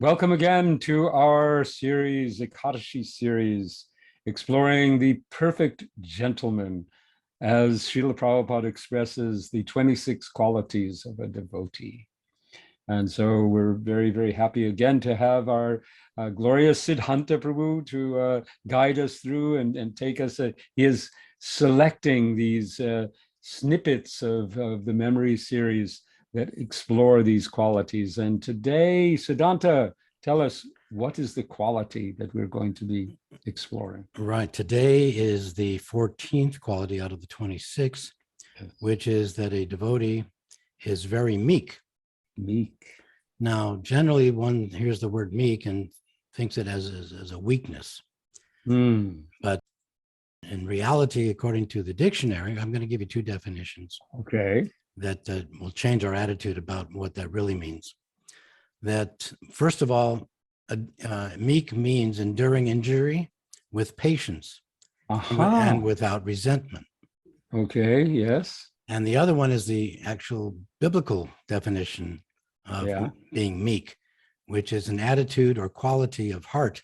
Welcome again to our series, Ekadashi series, exploring the perfect gentleman, as Srila Prabhupada expresses the 26 qualities of a devotee. And so we're very, very happy again to have our glorious Siddhanta Prabhu to guide us through and take us. He is selecting these snippets of the memory series that explore these qualities. And today, Siddhanta, tell us, what is the quality that we're going to be exploring? Right. Today is the 14th quality out of the 26, yes, which is that a devotee is very meek. Meek. Now, generally, one hears the word meek and thinks it as a weakness. But in reality, according to the dictionary, I'm going to give you two definitions. Okay. That will change our attitude about what that really means. That, first of all, meek means enduring injury with patience and without resentment. Okay, yes. And the other one is the actual biblical definition of being meek, which is an attitude or quality of heart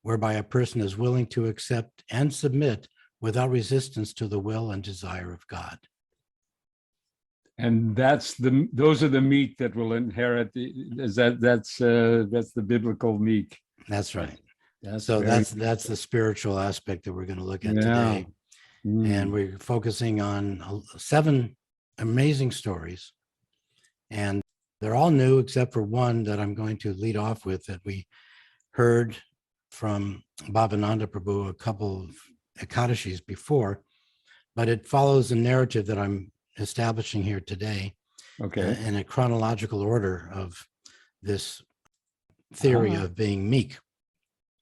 whereby a person is willing to accept and submit without resistance to the will and desire of God. And those are the meek that will inherit that's the biblical meek. That's right. That's the spiritual aspect that we're going to look at today. And we're focusing on 7 amazing stories. And they're all new except for one that I'm going to lead off with that we heard from Bhavananda Prabhu a couple of Ekadashis before, but it follows a narrative that I'm establishing here today, in a chronological order of this theory of being meek,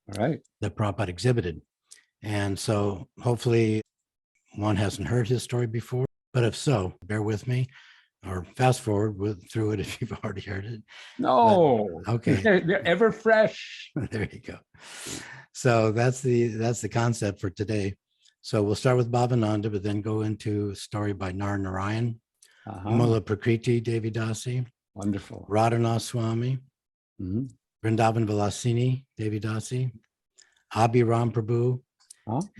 that Prabhupada exhibited. And so hopefully one hasn't heard his story before, but if so, bear with me or fast forward through it if you've already heard it. No. But, okay. They're ever fresh. There you go. So that's the concept for today. So we'll start with Bhavananda, but then go into a story by Narayan, Mula Prakriti Devi Dasi, wonderful, Radha Swami, Vrindavan Vilasini Devi Dasi, Abhiram Prabhu,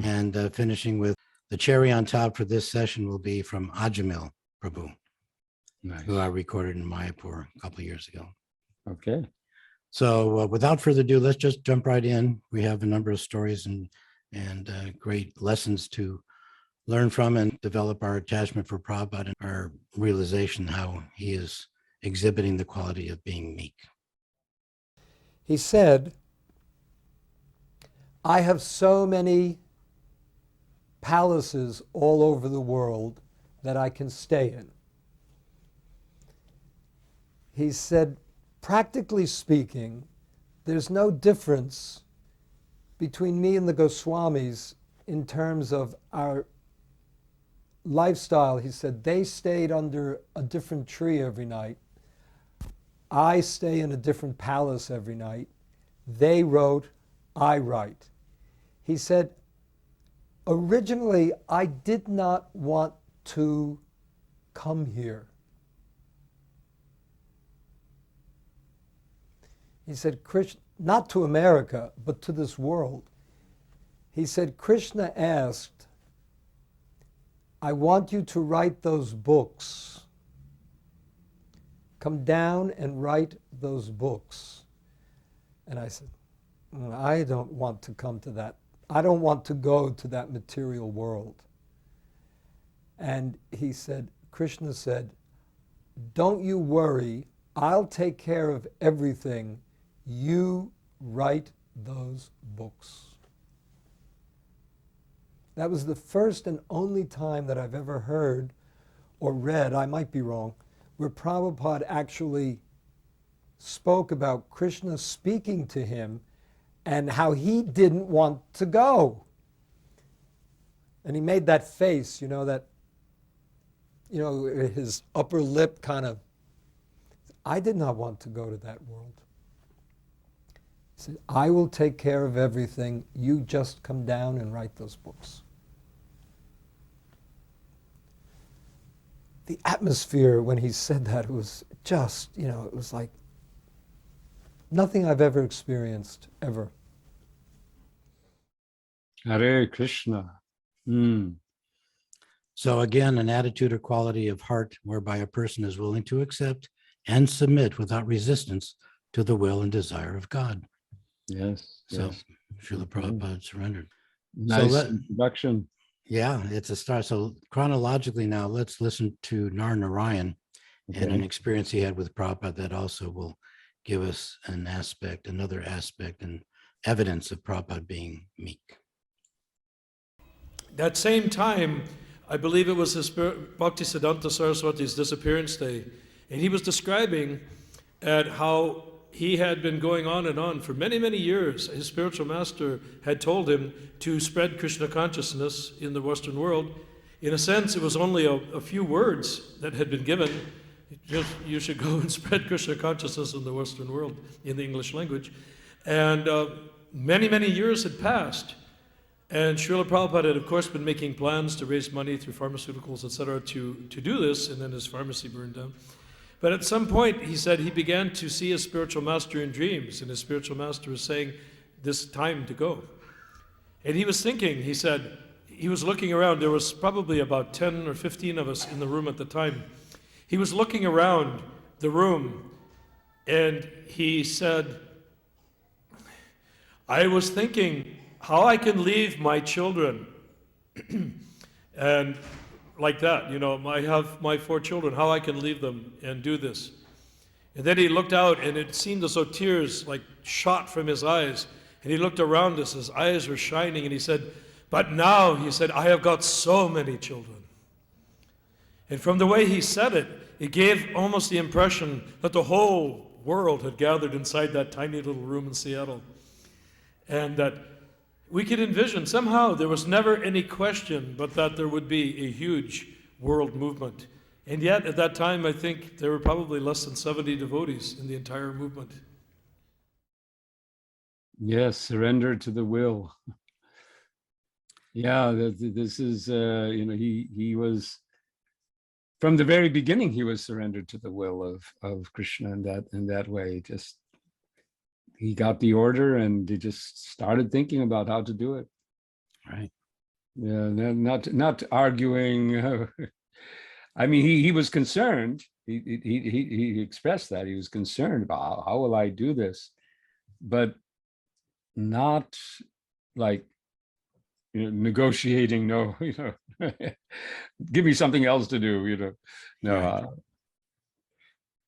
and finishing with the cherry on top for this session will be from Ajamil Prabhu, who I recorded in Mayapur a couple of years ago. Okay. So without further ado, let's just jump right in. We have a number of stories and great lessons to learn from and develop our attachment for Prabhupada and our realization how he is exhibiting the quality of being meek. He said, I have so many palaces all over the world that I can stay in. He said, practically speaking, there's no difference between me and the Goswamis in terms of our lifestyle. He said, they stayed under a different tree every night. I stay in a different palace every night. They wrote, I write. He said, originally, I did not want to come here. He said, Krishna, not to America, but to this world. He said, Krishna asked, I want you to write those books. Come down and write those books. And I said, I don't want to come to that. I don't want to go to that material world. And he said, Krishna said, don't you worry, I'll take care of everything. You write those books. That was the first and only time that I've ever heard or read, I might be wrong, where Prabhupada actually spoke about Krishna speaking to him and how he didn't want to go. And he made that face, that, his upper lip kind of, I did not want to go to that world. He said, I will take care of everything. You just come down and write those books. The atmosphere when he said that, it was just, it was like nothing I've ever experienced, ever. Hare Krishna. So again, an attitude or quality of heart whereby a person is willing to accept and submit without resistance to the will and desire of God. Yes. So yes. Srila Prabhupada surrendered. Nice introduction. Yeah, it's a start. So chronologically now, let's listen to Nar Narayan and an experience he had with Prabhupada that also will give us another aspect and evidence of Prabhupada being meek. That same time, I believe it was his Bhaktisiddhanta Saraswati's disappearance day, and he was describing at how he had been going on and on for many, many years. His spiritual master had told him to spread Krishna consciousness in the Western world. In a sense, it was only a few words that had been given. Just, you should go and spread Krishna consciousness in the Western world in the English language. And many, many years had passed. And Srila Prabhupada had, of course, been making plans to raise money through pharmaceuticals, etc., to do this, and then his pharmacy burned down. But at some point, he said he began to see his spiritual master in dreams, and his spiritual master was saying, this time to go. And he was thinking, he said, he was looking around. There was probably about 10 or 15 of us in the room at the time. He was looking around the room, and he said, I was thinking how I can leave my children. And like that, I have my 4 children, how I can leave them and do this. And then he looked out, and it seemed as though tears like shot from his eyes. And he looked around us, his eyes were shining, and he said, but now, he said, I have got so many children. And from the way he said it, it gave almost the impression that the whole world had gathered inside that tiny little room in Seattle. And that we could envision, somehow there was never any question but that there would be a huge world movement. And yet, at that time, I think there were probably less than 70 devotees in the entire movement. Yes, surrender to the will. Yeah, this is, he was, from the very beginning, he was surrendered to the will of Krishna in that way. Just, he got the order and he just started thinking about how to do it. Right. Yeah, not arguing. I mean, he was concerned. He expressed that he was concerned about how will I do this, but not like negotiating. No, give me something else to do. No.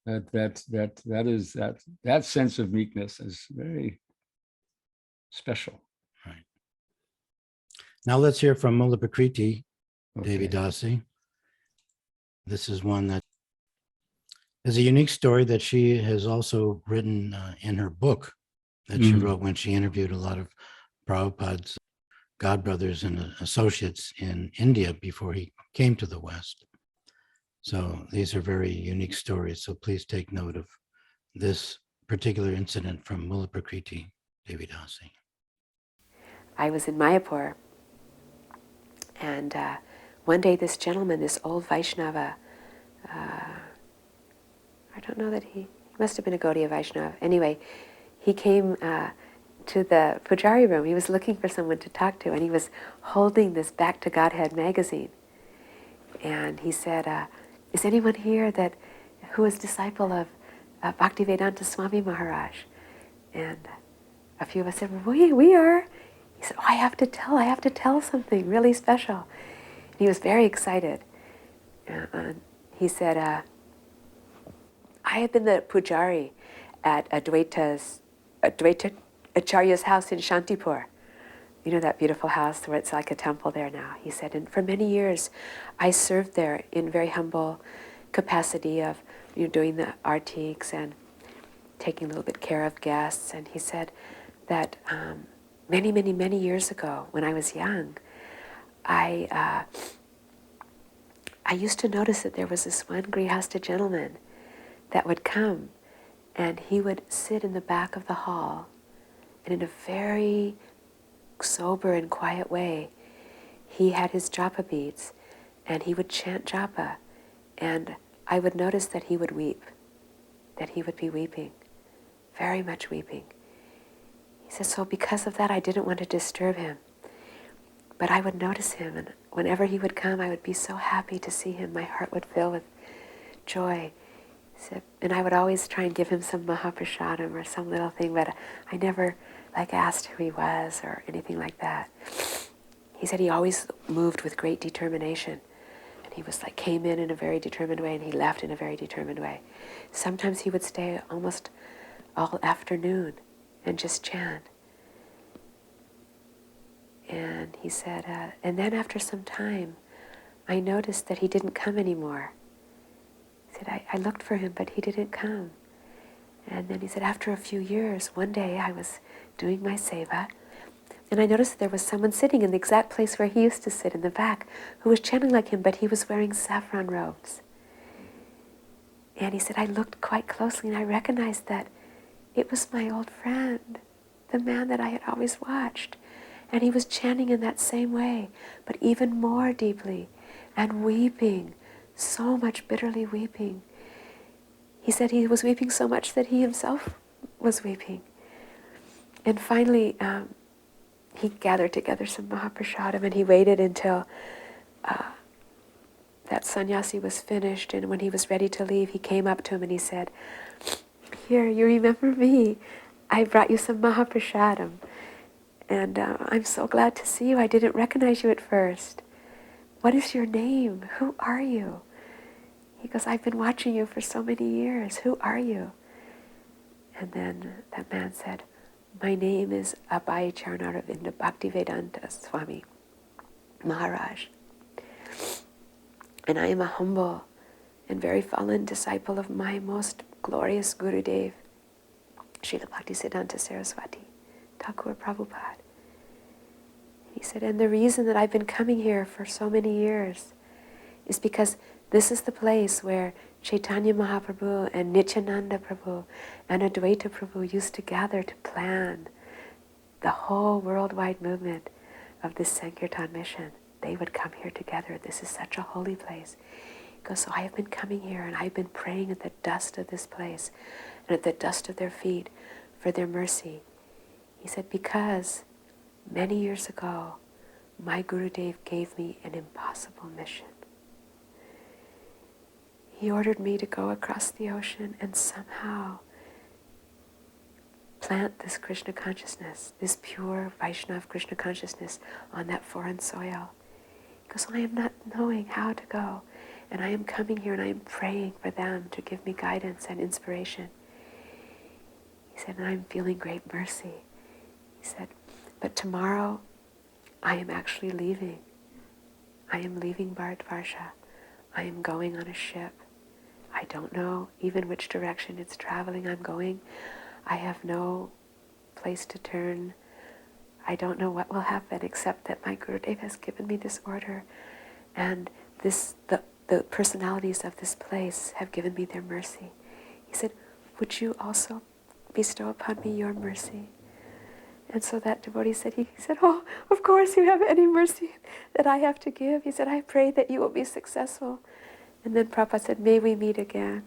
Right. That sense of meekness is very special. Right. Now let's hear from Mula Prakriti, Devi Okay. Dasi. This is one that is a unique story that she has also written in her book that she wrote when she interviewed a lot of Prabhupada's godbrothers and associates in India before he came to the West. So these are very unique stories. So please take note of this particular incident from Mula Prakriti Devi Dasi. I was in Mayapur, and one day this gentleman, this old Vaishnava, I don't know that he must have been a Gaudiya Vaishnava. Anyway, he came to the Pujari room. He was looking for someone to talk to, and he was holding this Back to Godhead magazine. And he said, is anyone here who is disciple of Bhaktivedanta Swami Maharaj? And a few of us said, well, we are. He said, oh, I have to tell something really special. And he was very excited. He said, I have been the pujari at Advaita Acharya's house in Shantipur. You know that beautiful house where it's like a temple there now. He said, and for many years I served there in very humble capacity of doing the artiks and taking a little bit care of guests. And he said that many, many, many years ago when I was young, I used to notice that there was this one Grihasta gentleman that would come, and he would sit in the back of the hall, and in a very sober and quiet way, he had his japa beads, and he would chant japa, and I would notice that he would weep, that he would be weeping, very much weeping. He said, so because of that, I didn't want to disturb him. But I would notice him, and whenever he would come, I would be so happy to see him. My heart would fill with joy. He said, and I would always try and give him some Mahaprasadam or some little thing, but I never asked who he was or anything like that. He said he always moved with great determination. And he was came in a very determined way, and he left in a very determined way. Sometimes he would stay almost all afternoon and just chant. And he said, and then after some time, I noticed that he didn't come anymore. He said, I looked for him, but he didn't come. And then he said, after a few years, one day I was doing my seva, and I noticed that there was someone sitting in the exact place where he used to sit in the back, who was chanting like him, but he was wearing saffron robes. And he said, I looked quite closely, and I recognized that it was my old friend, the man that I had always watched. And he was chanting in that same way, but even more deeply, and weeping, so much bitterly weeping. He said he was weeping so much that he himself was weeping. And finally, he gathered together some Mahaprasadam, and he waited until that sannyasi was finished, and when he was ready to leave, he came up to him and he said, here, you remember me? I brought you some Mahaprasadam. And I'm so glad to see you. I didn't recognize you at first. What is your name? Who are you? He goes, I've been watching you for so many years. Who are you? And then that man said, my name is Abhay Charnaravinda Bhaktivedanta Swami Maharaj. And I am a humble and very fallen disciple of my most glorious Gurudev, Srila Bhaktisiddhanta Saraswati Thakur Prabhupada. He said, and the reason that I've been coming here for so many years is because this is the place where Chaitanya Mahaprabhu and Nityananda Prabhu and Advaita Prabhu used to gather to plan the whole worldwide movement of this Sankirtan mission. They would come here together. This is such a holy place. He goes, so I have been coming here, and I've been praying at the dust of this place and at the dust of their feet for their mercy. He said, because many years ago, my Gurudev gave me an impossible mission. He ordered me to go across the ocean and somehow plant this Krishna consciousness, this pure Vaishnava Krishna consciousness on that foreign soil. He goes, I am not knowing how to go, and I am coming here and I am praying for them to give me guidance and inspiration. He said, and I'm feeling great mercy. He said, but tomorrow I am actually leaving. I am leaving Bharatvarsha. I am going on a ship. I don't know even which direction it's traveling. I'm going. I have no place to turn. I don't know what will happen except that my Gurudev has given me this order, and the personalities of this place have given me their mercy. He said, would you also bestow upon me your mercy? And so that devotee said, he said, oh, of course you have any mercy that I have to give. He said, I pray that you will be successful. And then Prabhupada said, may we meet again.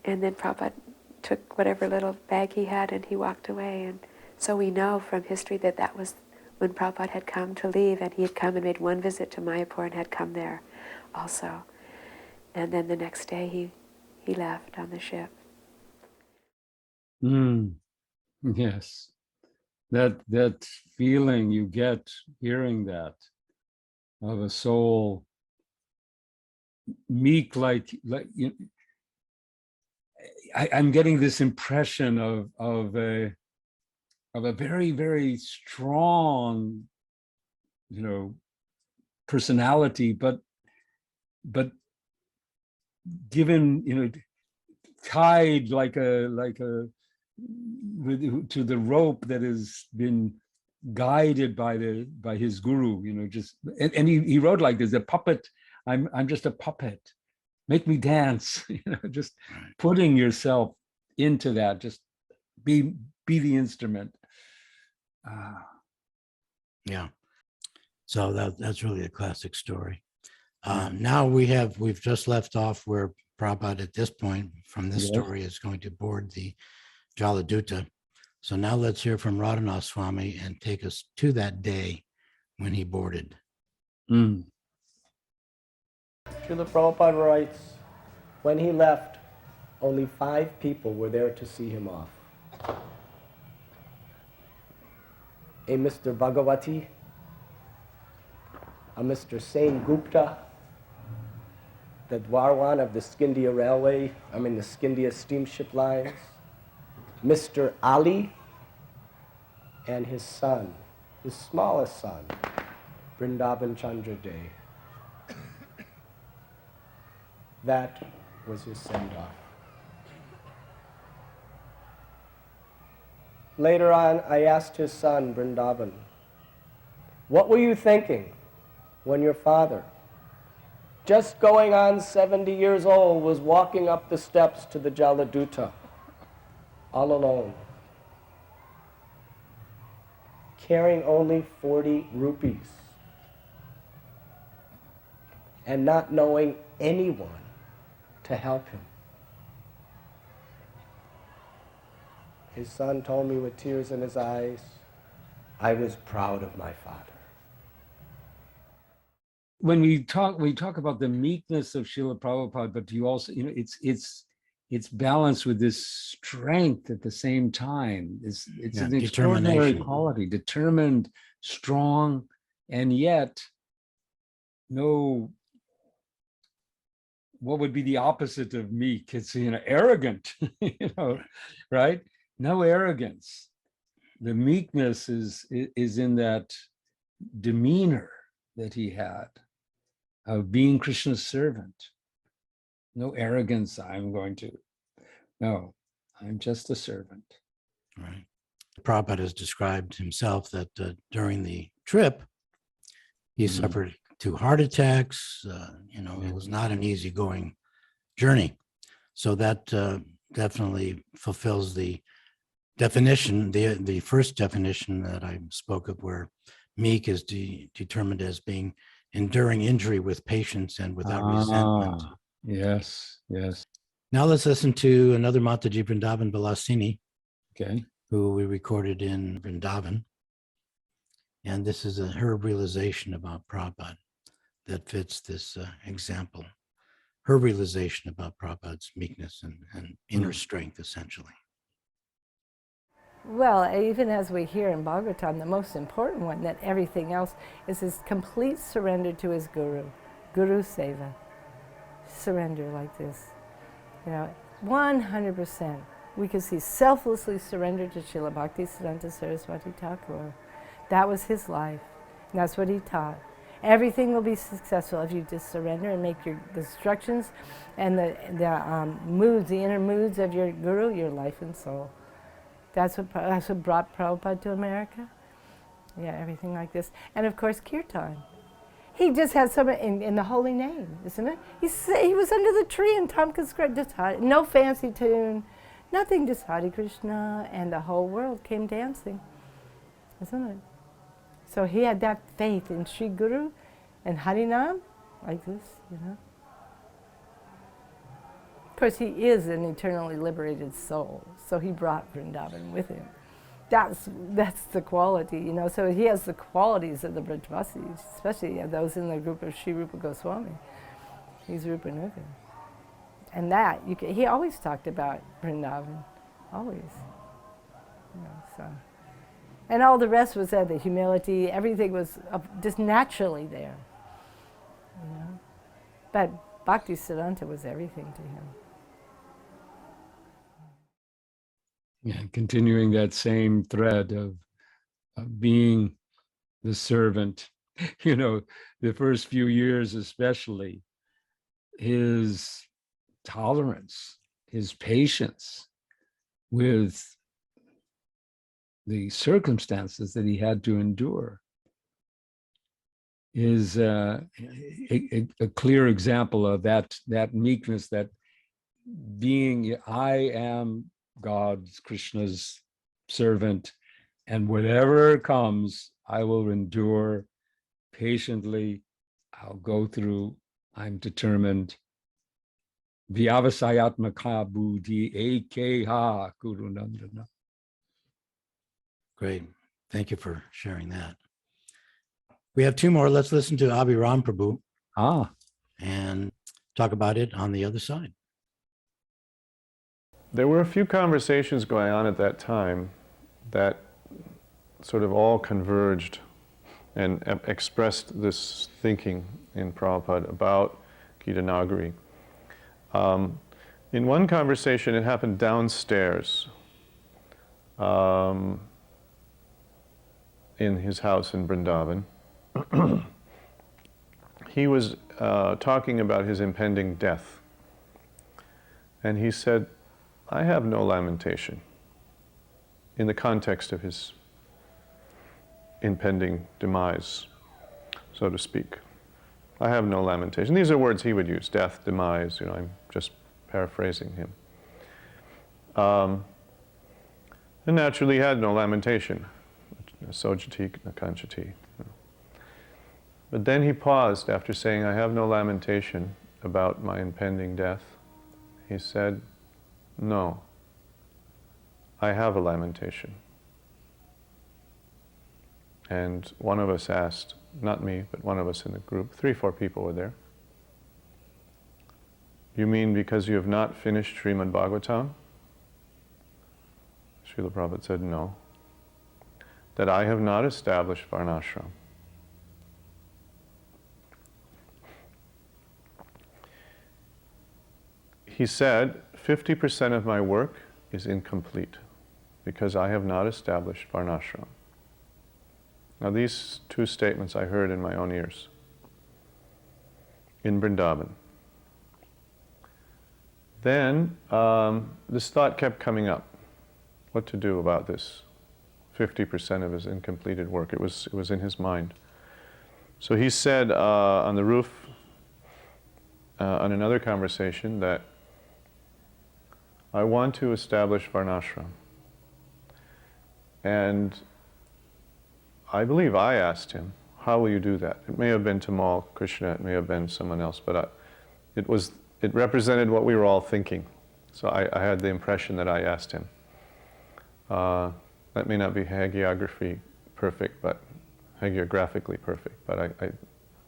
And then Prabhupada took whatever little bag he had and he walked away. And so we know from history that that was when Prabhupada had come to leave, and he had come and made one visit to Mayapur and had come there also. And then the next day he left on the ship. Yes. That feeling you get hearing that of a soul meek, like I'm getting this impression of a very, very strong, personality, but given, tied like a to the rope that has been guided by his guru, just and he wrote like this, a puppet. I'm just a puppet. Make me dance, just putting yourself into that, just be the instrument. Yeah. So that's really a classic story. Now we've just left off where Prabhupada at this point from this story is going to board the Jaladuta. So now let's hear from Radha Swami and take us to that day when he boarded. Srila Prabhupada writes, when he left, only 5 people were there to see him off. A Mr. Bhagavati, a Mr. Sen Gupta, the Dwarwan of the Scindia Railway, the Scindia steamship lines, Mr. Ali, and his son, his smallest son, Vrindavan Chandra Dey. That was his send-off. Later on, I asked his son, Vrindavan, what were you thinking when your father, just going on 70 years old, was walking up the steps to the Jaladuta, all alone, carrying only 40 rupees, and not knowing anyone to help him? His son told me with tears in his eyes, I was proud of my father. When we talk about the meekness of Srila Prabhupada, but you also, it's balanced with this strength at the same time. It's an extraordinary quality, determined, strong, and yet no, what would be the opposite of meek? It's, arrogant, right? No arrogance. The meekness is in that demeanor that he had of being Krishna's servant. No arrogance, no, I'm just a servant. Right. Prabhupada has described himself that during the trip, he suffered 2 heart attacks. It was not an easygoing journey. So that definitely fulfills the definition, the first definition that I spoke of, where meek is determined as being enduring injury with patience and without resentment. Yes. Now let's listen to another Mataji Vrindavan Balasini, Okay. who we recorded in Vrindavan. And this is her realization about Prabhupada that fits this example. Her realization about Prabhupada's meekness and inner strength, essentially. Well, even as we hear in Bhagavatam, the most important one, that everything else is his complete surrender to his Guru, Guru Seva. Surrender like this, 100%. We could see selflessly surrendered to Srila Bhaktisiddhanta Saraswati Thakur. That was his life, and that's what he taught. Everything will be successful if you just surrender and make the instructions and the moods, the inner moods of your Guru, your life and soul. That's what brought Prabhupada to America. Yeah, everything like this. And of course, kirtan. He just had some in the holy name, isn't it? He was under the tree in Tompkins, just no fancy tune, nothing, just Hare Krishna, and the whole world came dancing, isn't it? So he had that faith in Sri Guru and Harinam, like this, Of course, he is an eternally liberated soul, so he brought Vrindavan with him. That's the quality, So he has the qualities of the Brajvasis, especially those in the group of Sri Rupa Goswami. He's Rupa Nuga. And that, he always talked about Vrindavan, always. So. And all the rest was there, the humility, everything was just naturally there. But Bhaktisiddhanta was everything to him. Yeah, continuing that same thread of being the servant, the first few years especially, his tolerance, his patience with the circumstances that he had to endure is a clear example of that meekness, that being, I am God's, Krishna's servant, and whatever comes, I will endure patiently. I'll go through. I'm determined. Vyavasayatmaka buddhi ekeha gurunandana. Great. Thank you for sharing that. We have two more. Let's listen to Abhiram Prabhu and talk about it on the other side. There were a few conversations going on at that time that sort of all converged and expressed this thinking in Prabhupada about Gita Nagari. In one conversation, it happened downstairs in his house in Vrindavan. He was talking about his impending death. And he said, I have no lamentation in the context of his impending demise, so to speak. I have no lamentation. These are words he would use, death, demise, I'm just paraphrasing him. And naturally he had no lamentation, sojati nakanchati. But then he paused after saying, I have no lamentation about my impending death. He said, no, I have a lamentation. And one of us asked, not me, but one of us in the group, 3-4 people were there. You mean because you have not finished Srimad Bhagavatam? Srila Prabhupada said, no. That I have not established Varnashram. He said, 50% of my work is incomplete because I have not established Varnashram. Now these two statements I heard in my own ears in Vrindavan. Then this thought kept coming up, what to do about this 50% of his incompleted work. It was in his mind. So he said on the roof on another conversation that I want to establish Varnashram. And I believe I asked him, how will you do that? It may have been Tamal Krishna, it may have been someone else, but it represented what we were all thinking. So I had the impression that I asked him. That may not be hagiographically perfect, but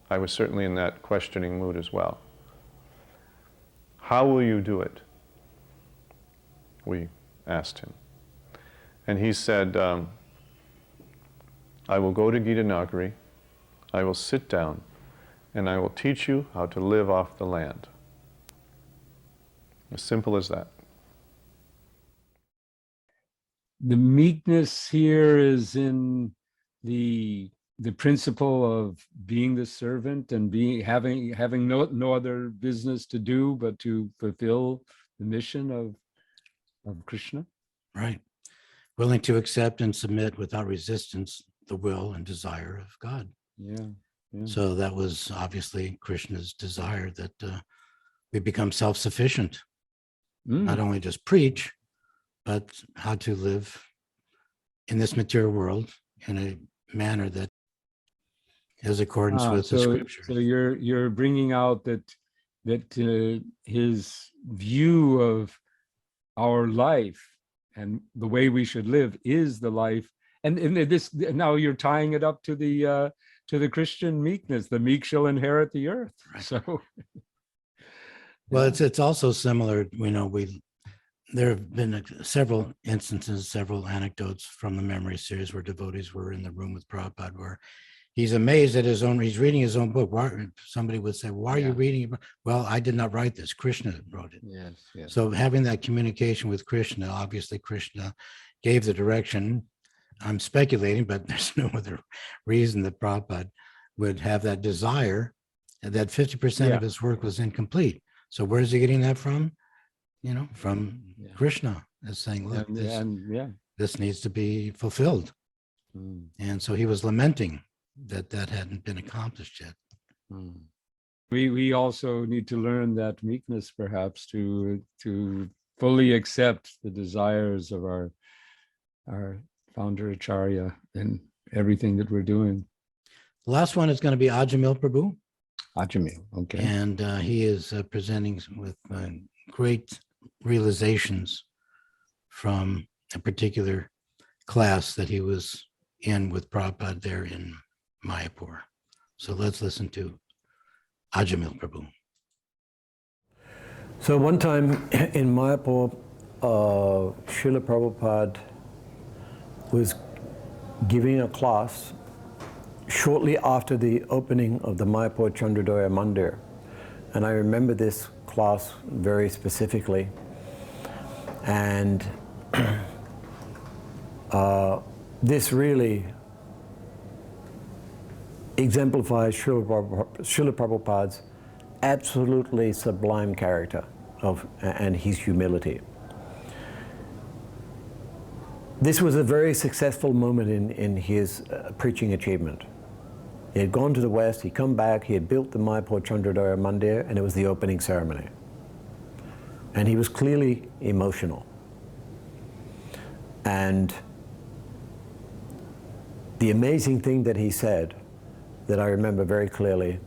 I was certainly in that questioning mood as well. How will you do it? We asked him. And he said, I will go to Gita Nagari, I will sit down, and I will teach you how to live off the land. As simple as that. The meekness here is in the principle of being the servant and having no other business to do but to fulfill the mission of Krishna. Right. Willing to accept and submit without resistance the will and desire of God. Yeah. So that was obviously Krishna's desire that we become self-sufficient, not only just preach, but how to live in this material world in a manner that is accordance with the scriptures. So you're bringing out that his view of our life and the way we should live is the life, and this now you're tying it up to the Christian meekness. The meek shall inherit the earth. Right. So, well, it's also similar. There have been several instances, several anecdotes from the memory series where devotees were in the room with Prabhupada, where he's amazed at he's reading his own book. Somebody would say, why are you reading it? Well, I did not write this. Krishna wrote it. Yes. So having that communication with Krishna, obviously Krishna gave the direction. I'm speculating, but there's no other reason that Prabhupada would have that desire, and that 50% of his work was incomplete. So where's he getting that from? From Krishna, as saying, look, this needs to be fulfilled. And so he was lamenting that that hadn't been accomplished yet. We also need to learn that meekness, perhaps, to fully accept the desires of our founder Acharya in everything that we're doing. The last one is going to be Ajamil Prabhu. Ajamil, okay. And he is presenting with great realizations from a particular class that he was in with Prabhupada there in Mayapur. So let's listen to Ajamil Prabhu. So one time in Mayapur, Srila Prabhupada was giving a class shortly after the opening of the Mayapur Chandrodaya Mandir. And I remember this class very specifically. And this really exemplifies Srila Prabhupada's absolutely sublime character and his humility. This was a very successful moment in his preaching achievement. He had gone to the West, he'd come back, he had built the Mayapur Chandrodaya Mandir, and it was the opening ceremony. And he was clearly emotional. And the amazing thing that he said, that I remember very clearly,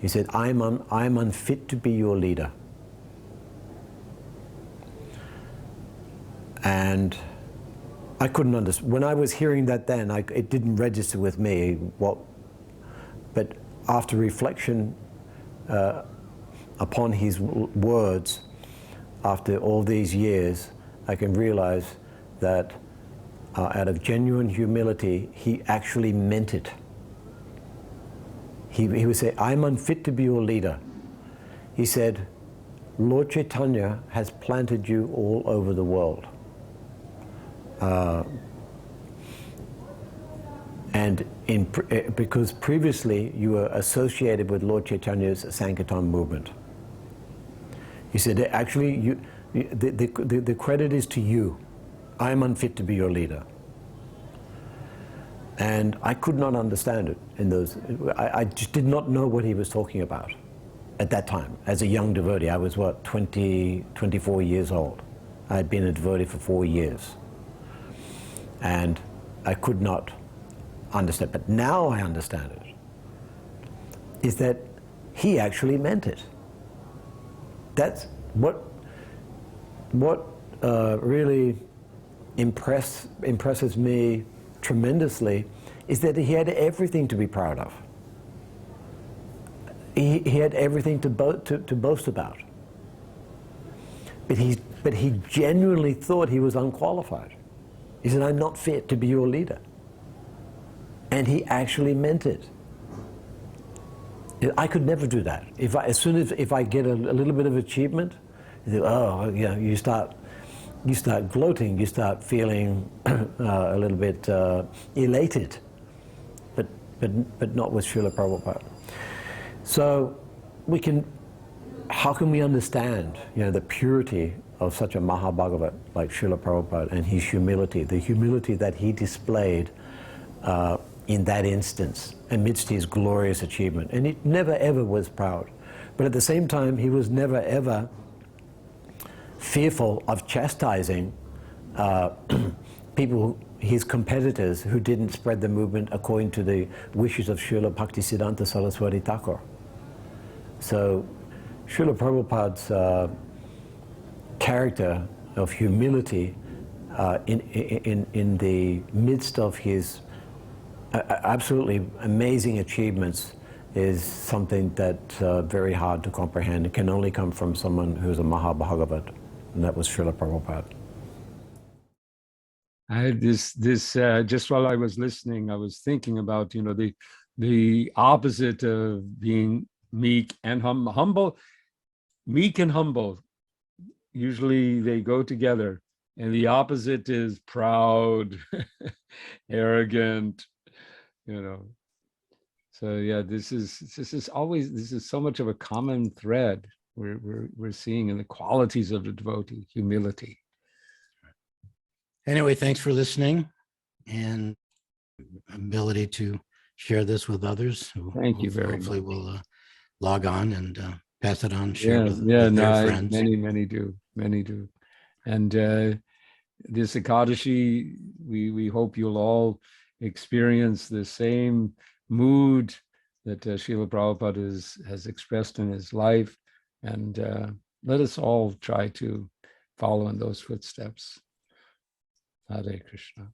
he said, I'm unfit to be your leader. And I couldn't understand. When I was hearing that then, it didn't register with me. But after reflection upon his words, after all these years, I can realize that out of genuine humility, he actually meant it. He would say, I'm unfit to be your leader. He said, Lord Chaitanya has planted you all over the world. Because previously you were associated with Lord Chaitanya's Sankirtan movement. He said, actually, the credit is to you. I am unfit to be your leader. And I could not understand it in those. I just did not know what he was talking about at that time. As a young devotee, I was 24 years old. I had been a devotee for 4 years. And I could not understand. But now I understand it. Is that he actually meant it. That's what really impresses me tremendously, is that he had everything to be proud of. He had everything to boast about. But he genuinely thought he was unqualified. He said, I'm not fit to be your leader. And he actually meant it. I could never do that. As soon as I get a little bit of achievement, you start gloating, you start feeling a little bit elated, but not with Srila Prabhupada. So how can we understand, the purity of such a Mahabhagavat like Srila Prabhupada and his humility, the humility that he displayed in that instance amidst his glorious achievement. And he never ever was proud. But at the same time, he was never ever fearful of chastising people, his competitors, who didn't spread the movement according to the wishes of Srila Bhaktisiddhanta Saraswati Thakur. So Srila Prabhupada's character of humility in the midst of his absolutely amazing achievements is something that's very hard to comprehend. It can only come from someone who's a Mahabhagavat, and that was Srila Prabhupada. Just while I was listening, I was thinking about, the opposite of being meek and humble. Meek and humble, usually they go together, and the opposite is proud, arrogant, So yeah, this is so much of a common thread we're seeing in the qualities of the devotee, humility. Anyway, thanks for listening and ability to share this with others who Thank you very hopefully much. will log on and pass it on, share with No, their friends. many do. And this Ekadashi, we hope you'll all experience the same mood that Srila Prabhupada has expressed in his life. And let us all try to follow in those footsteps. Hare Krishna.